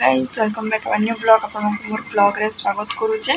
Guys welcome back अन्य blog आप मोर blog रे स्वागत करूचे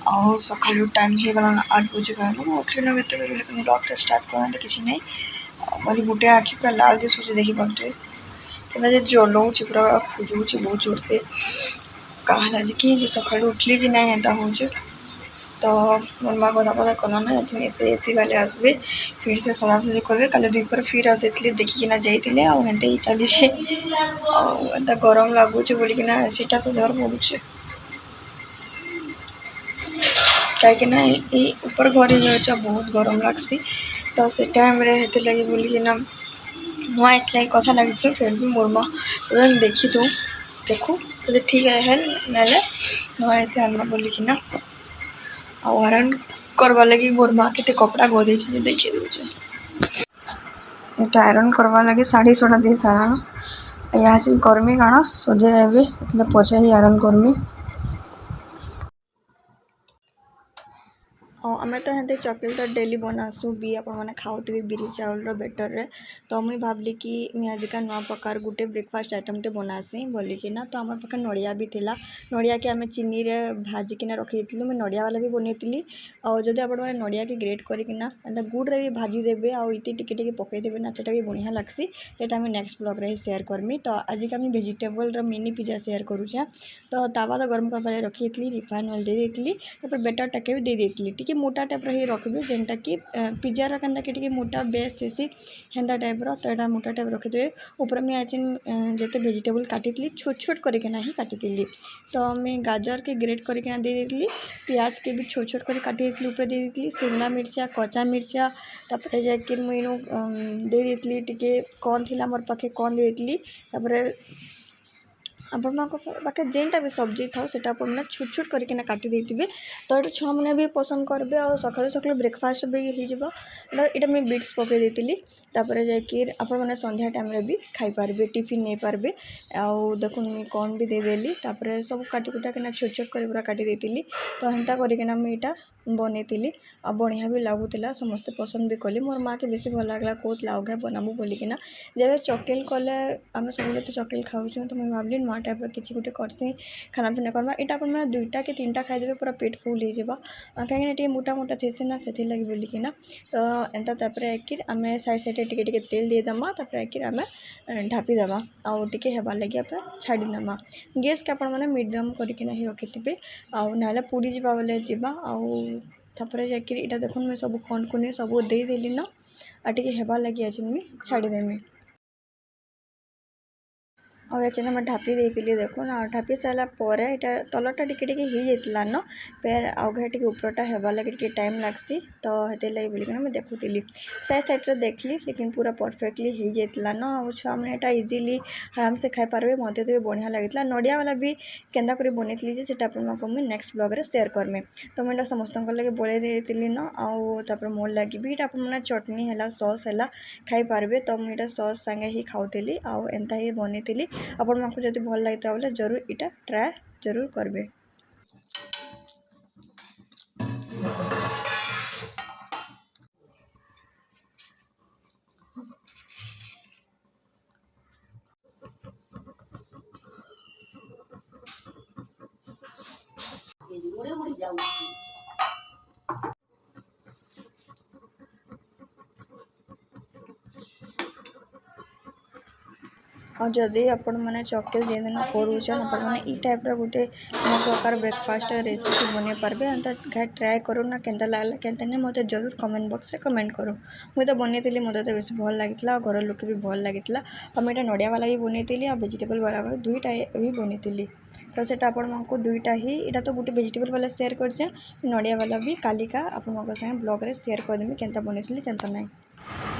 आ सकाळू टाइम हे गला 8 बजे गला उठिनो बेते लेकिन ब्लॉग रे स्टार्ट करन किछि नै मोर गुटे आखि पूरा लाल दिसुचे देखि पड़ते केना जे जलो छि पूरा खुजू छि बहुत जोर से कहला जे कि सकाळू उठली कि नै एता होचे तो मोर मां को दादा कोना ना एसी वाले आसबे फिर से सजासजी करबे कल दुपर फिर आसे देखी ना जाइए आ ही चली गरम लगुच बोलिकी एसीटा सजार पड़ुचे कहीं ऊपर घर जाए बहुत गरम लगसी तो से टाइम लगे बोलिकिना नुआ इसलिए कथा लगी फिर भी मोर माँ देखी तू देखू तो ठीक है ना नुआ ऐसे आना बोलिकिना आयरन करवा लगी मोर माँ के कपड़ा गदे देखी दूचे आयरन करवा लगी साड़ी सोड़ा दे सारा यहाँ कर्मी काण सोजे पचे ही आयरन कर्मी आम तो हेते चॉकलेट तो डेली बनासु भी आपने खाऊे बिरी चाउल बेटर रे तो मुझे भावली कि मुझे आजिका नुआ प्रकार गोटे ब्रेकफास्ट आइटम टे बनासी बोलिकिना तो आम पाखे नड़िया भी थिला नड़िया के आम चीनी रे भाजिकिना रखी मुझे नड़िया वाला भी बनईली और जदि आप नड़िया के ग्रेट करना गुड़ रे भी भाजी देवे आउ इति टिके टिके पकईदेवे ना सेटा भी बढ़िया लगसी सेटा आम नेक्स्ट ब्लॉग रे शेयर करमी तो आजिका मुझे वेजिटेबल रो मिनी पिज्जा शेयर करूचे तो तावा तो गरम करवा रखी रिफाइन ऑयल दे देती बेटर टाके भी दे देती मोटा टाइप रही रखिए जेनटा कि पिज्जार केन्ता कि मोटा बेस थी हेन्ता टाइप तो यहाँ मोटा टाइप रखिदे ऊपर मुझे आज जिते वेजिटेबल काटी छोट छोट करके ही काटी तो मैं गाजर के ग्रेट करके दे देती प्याज के भी छोट छोट कर काटी ऊपर दे देती शिमला मिर्चा कच्चा मिर्चा तापर जाकि मुझे दे देती टी कौन थी मोर पाखे कौन दे देती आपण पाखे जेनटा भी सब्जी था सेटा आपने छोट छोट करके काटी देते तो ये छुआ मैंने भी पसंद करेंगे और सकाल सकाल ब्रेकफास्ट भी होटा मुझे बिट्स पकई देती तापर जाने संध्या टाइम भी खाई पारे टिफिन नहीं पारे आउ देखो मुझे कौन भी देदेली तापर सब काटिकुटा के छोट छोट कर पूरा काटी देती तो हेन्ता करके मुझे बनईली आ बढ़िया भी लगुला समस्ते पसंद भी कले मोर माँ के बेस भल लगे कहला आगे बनाबू बोलिकिना जब चॉकलेट कले आम सब तो चॉकलेट खाऊँ तो मुझे भाविली नुआ टाइप किसी गोटे करसी खाना पीना करमा यहाँ अपन दुईटा कि तीनटा खाईदेवे पूरा पेट फुल हो कहीं मोटा मोटा थे ना से लगे बोलिकिना तो एंता तापर आम साइड साइड टे तेल देदेमा तापर आम ढापीदेमा आउ टे हेबार लगे आप छाड़ीदेमा गैस के आपण मैंने मीडियम करके ही रखिथे आउ ना पोड़ी जावा बोले जावा आउ तापर जाकि देखो मुझे सब कौन कौन सब देदेली ना आ टे हेबार लगे आज मुझे छाड़ीदेमी और ये मैं ढापी देती देखो ना ढापी सारापर यहाँ तलटा टिके हो जाता न फिर आगे टे उपरटा हेबार लगे टाइम लगसी तो ये लगे बोलिक मुझे देखुली साइड साइड देखली लेकिन पूरा परफेक्टली हो जाता न आ छुआ मैंने यहाँ इजिली आराम से खाई पारे मत तो बढ़िया लगे नड़िया वाला भी केन्दा कर बनईली से मुझे नेक्स्ट ब्लॉग रे शेयर करमी तो मुझे समस्त लगे बोले देती न आउर मोर लगे भी ये आपने चटनी है सॉस है खाई पारे तो मुझे सॉस सांगे ही खाऊली आउ एंता ही बनईली आपण मानक जब भल लगी बोले जरूर इटा ट्राए जरूर करबे। और जदि आपण मैंने चॉकलेट दिन करूचन आपण मैंने ई टाइप गोटे प्रकार ब्रेकफास्ट रेसिपी बन पारे अंत घर ट्राए करो ना केन्ता लगला केन्ता नहीं मत जरूर कमेंट बॉक्स रे कमेंट करो मुझे तो बनईली मत तो बेस भल लगी घर लोक भी भल लगी और मुझे नड़िया वाला भी बनईली और वेजिटेबल वाला दुईटा भी बनईली तो सेटा आपको दुईटा ही यहाँ तो गोटे वेजिटेबल वाला शेयर कर नड़िया वाला भी कालिका आप ब्लॉग रे शेयर करदेमी केन्ता बनईली केन्ता नहीं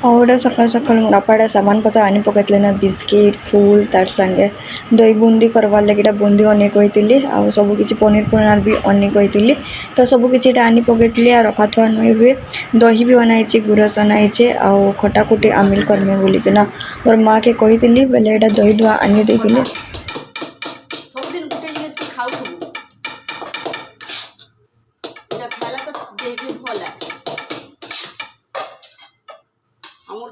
और सकाल सकाल मोर बापा सामान पत्र आनी पकड़े ना बिस्किट फूल तार संगे दही बुंदी करवार लगे बुंदी अने कही आ सब किसी पनीर पनार भी अने कही तो सब किसी आनी पकड़े रखा थुआ नहीं हुए दही भी अनाई गुरस अनाई आउ खटाखुटी आमिल करमे बोलिकिना मोर माँ के कही बोले यहाँ दही दुआ आनी देती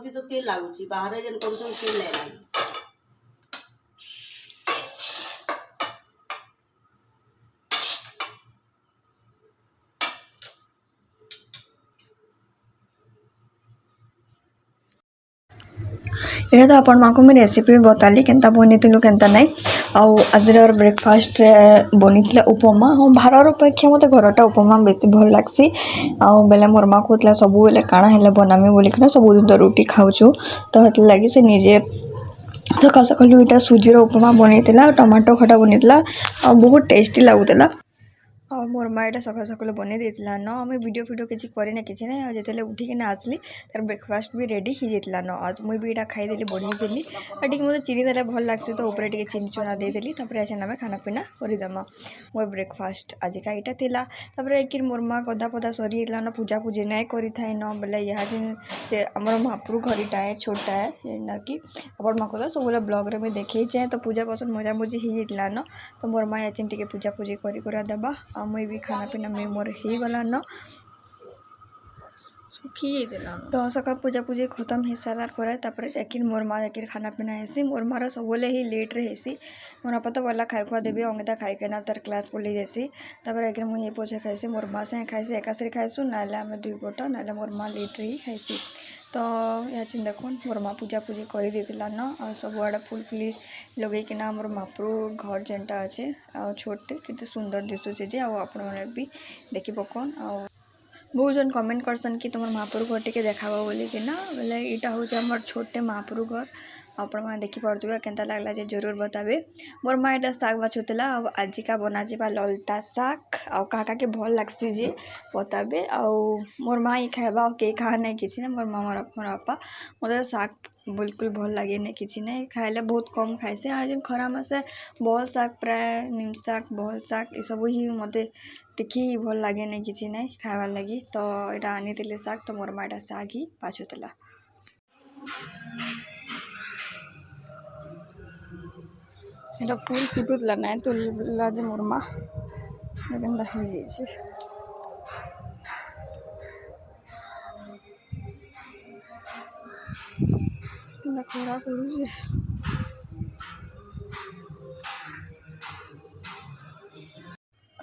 तो तेल लगुच बाहर जेन कर तेल लगा ये तो आपण माको मैं रेसिपी बताली केनता बनीथिलु केनता नहीं आउ आज ब्रेकफास्ट बनीथिला उपमा हाँ बाहर अपेक्षा मते घरटा उपमा बेसी भल लागसी आउ बेले मोर माँ कहला सब बेले काଣା हेले बनामी बोलिकना सब दिन तो रोटी खाऊछु तो हत लगी से निजे सकाल सकाल इटा सुजी उपमा बनीथिला टमाटो खटा बनीथिला आ बहुत टेस्टी लागुतला और मोर माँ यहाँ सकाल सकाल बन देता न आम वीडियो किसी करना किसी ना जिते उठिकिना आसली तार ब्रेकफास्ट भी रेडी हो जाता न आज मुझे भी यहाँ खाईदेली बढ़ेदेली और टी मतलब चीनी देले भल लग्सी तो ऊपर टी चीनी चुना देदेली आज आम खाना पीना करदमा मोर ब्रेकफास्ट आज का यहाँ था एक मोर माँ गदा पदा सरी न पूजा पूजी नहीं करी थाए न बोले यहाँ जिन आम महाप्रभु घरटा है छोटा है जेनटा कि अपन माँ को सब ब्लॉग रे देखे जाए तो पूजा पसंद मजा मुझी हो जाता न तो मोर माँ यहाँ टी पूजा पूजी करा देबा मुई भी खाना पीना में मोर हो गला न तो सका पूजा पूजी खत्म हो सारा पर जाकिर मोर माँ जाकिर खाना पीना हेसी मोर मार सब ही लेट रे हेसी मोर आपा तो गला खाई खुआ देवी अंगिता खाई ना तार क्लास पलि जासी जाकिर मुझे पोछे खाईसी मोर माँ से खाईसी एकासरी खाईसु ना आम दुई पट ना मोर माँ लेट रे ही खाईसी तो यहाँ चिन देखो मोर माँ पूजा पूजी कर देला न आ सब आड़े फुल फुली लगेकिना मोर महाप्रभु घर जेनटा अच्छे छोटे केते सुंदर दिशुचे आपण मैंने भी देखी पकन आ बहुत जन कमेंट करसन कि तुम महाप्रभु घर टे देखा बोली कि ना बोले यहाँ हूँ आम छोटे महाप्रभु घर आपण मैंने देखी पारे केन्ता लगला जे जरूर बताबे मोर माँ यहाँ शाग बाछुला आज का बना जा ललता शाग आ के भल लगसी जे बताबे मोर माँ ही खाएबा के खा नहीं किसी ना मोर माँ मोर बापा मतलब शाग बिल्कुल भल लगे नहीं किसी नहीं खाइले बहुत कम खाइसे आज खरा मासे बहल शाग प्राय निम शाग बहल शाग ये सब ही मत टिकी भल लगे नहीं किसी नहीं खाइबार लगी तो यहाँ आनी शाग तो मोर माँ यहाँ शाग ही बाछुला এটা ফুল ফুটুতলা নাই তুললা যে মোর মা কেনতা হয়ে যাইছে খরা করুছে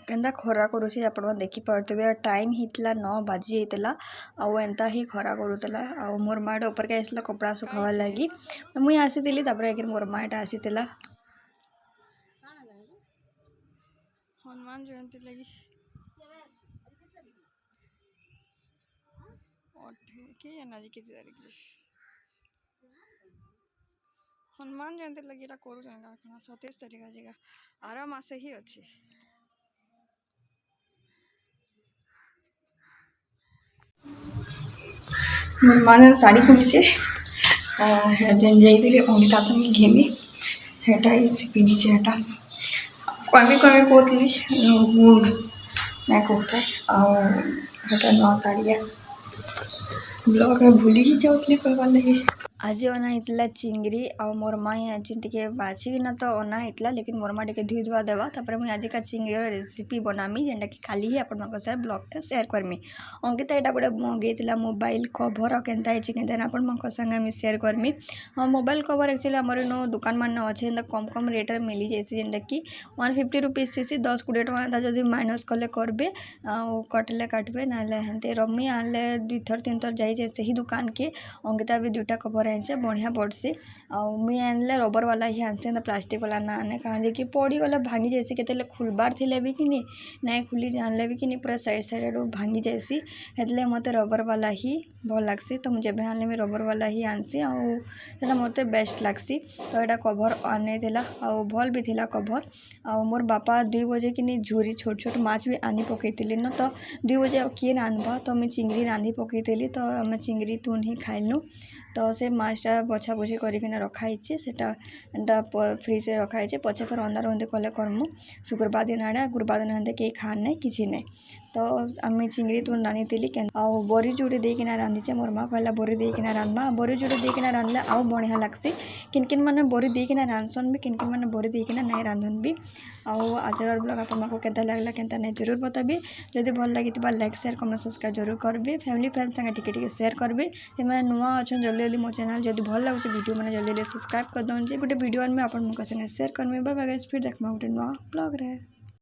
केन्ता खरा करुचे आपण देखी पारे टाइम हितला 9 बाजी जाइतला आउ एंता ही खरा करूला आ मोर माँ ऊपर के आसला कपड़ा सुखावा लगी मुई आसीली एक मोर माँ यहाँ आसीला हनुमान जयंती लगी के आज के तारीख हनुमान जयंती लगी करूँ 27 तारीख आज आर मासे ही अच्छे मोर माँ साड़ी पिंधीचे जेन जाइए अंगिता संगे घेमी हेटा ही पिंधीचे हेटा कमी कमी कहती गुड ना कहते आटा नवा साड़िया ब्लॉग में भूली ही जाऊली कहबार लगे आज अना होता चिंगरी आ मोर माँ आज टे बाछिकिना तो अना होता लेकिन मोर माँ टे धुई धुआ देवा मुझे आज का चिंगरी रेसिपी बनामी जेनटा कि खाली ही आपण साथ ब्लॉगटा शेयर करमी अंकिता यहाँ गोटे मंगेला मोबाइल कवर केन्ता आपण संगे शेयर करमी हाँ मोबाइल कवर एक्चुअली आमर नो दुकान मान अच्छे कम कम रेट मिली जाए जेनटा कि 150 रुपीज सी 10-20 टका जब माइनस कले करबे कटले काटबे ना हेंते रमी आनले 2 थर 3 थर जाइए से ही दुकान के अंकिता भी 2टा कवर आनसे बढ़िया पड़सी मुई आनले रबर वाला ही आनसे प्लास्टिक वाला ना आने कहाँ कि पड़ी गला भांगी जैसी केते खुलबार थे भी कि नहीं खुली जानले भी कि नहीं पूरा साइड साइड भांगी जैसी हेतले मत रबर वाला ही भल लगसी तो मुझे आनले मैं रबर वाला ही आनसी आटा मत बेस्ट लगसी तो यहाँ कवर आने भल भी थिला कवर आ मोर बापा 2 बजे कि नहीं झूरी छोट छोट माछ भी आनी पकईली न तो 2 बजे किए रांधबा तो मुझे चिंगरी रांधि पकईली तो आम चिंगरी तुन ही खाइलु तो से माछटा बछा बछी करना रखाई एंटा फ्रिज रे रखाई पचे फिर अंधार अंधे कले करमु शुक्रवार दिन आड़े गुरुवार दिन अंधे कहीं खान नहीं किसी नहीं तो आम चिंगरी तुन रानी बरी जोड़ी देकिना रांधिचे मोर माँ कहला बरी देकिना रांधमा बरी जोड़ी देकिना रांधले आउ बढ़िया लगसी किन मैंने बरी देकिना रांधसन भी किन मैंने बरी देकिना नहीं रांधन भी आज ब्लॉग आपको केदा लगला केन्ता नहीं जरूर बताबी जदि भल लगी लाइक शेयर कमेंट सब्सक्राइब जरूर करबे फैमिली फ्रेंड्स संगे टिके शेयर करबे से नुआ अच्छा जल्दी जल्दी मो चैनल जब भल लगे वीडियो मैंने जल्दी जल्दी सब्सक्राइब कर दौन गोटे वीडियो में आप संगे शेयर करबे बाय बाय गाइस फिर देखमा गोटे नुआ ब्लॉग रे।